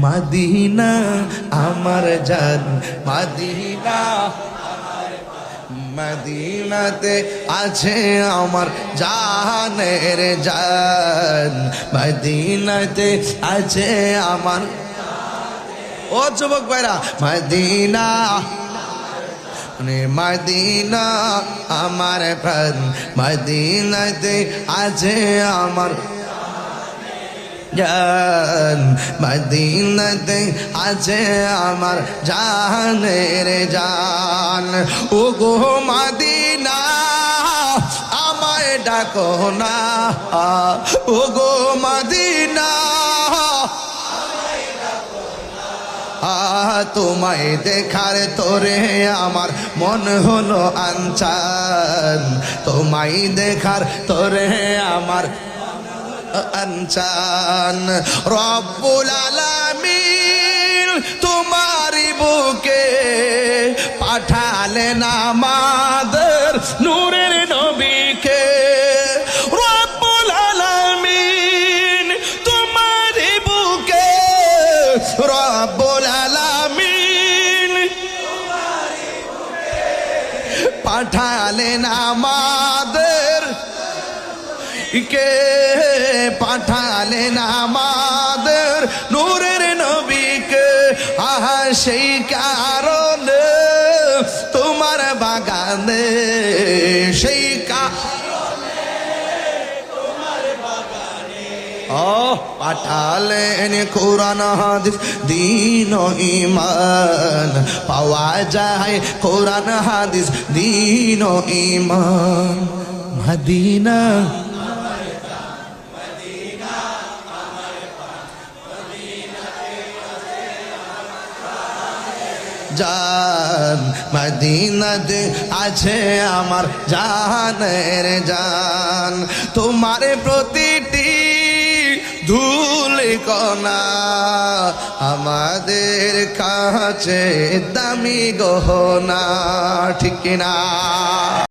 Medina আমার জান Medina মদিনাতে আছে আমার জানের জান মদিনাতে আছে আমার ও যুবক ভাইরা মদিনা মদিনা আমার প্রাণ মদিনাতে আছে আমার জান মদিনাতে আছে আমার জানের জান ও গো মদিনা আমায় ডাকো না ও গো মদিনা তোমায় দেখার তোরে আমার মন হলো আনচান তোমায় দেখার তোরে আমার আনচান রব্বুল আলামিন তোমারি বুকে পাঠালেন আমাদের নূরের নবীকে রব্বুল আলামিন তোমারি বুকে রব্বুল আলামিন পাঠালেন আমাদের কে পাঠালেন আমাদের নূরের নবীকে আহা সেই কারণে তোমার বাগানে সেই কারণে তোমার বাগানে পাঠালেন কোরআন হাদিস দ্বীন ও ঈমান পাওয়া যায় কোরআন হাদিস দ্বীন ও ঈমান মদিনা জান মদিনাতে আছে আমার জানের জান তোমার প্রতিটি ধুলি কণা আমাদের কাছে দামি গহনা ঠিক কিনা।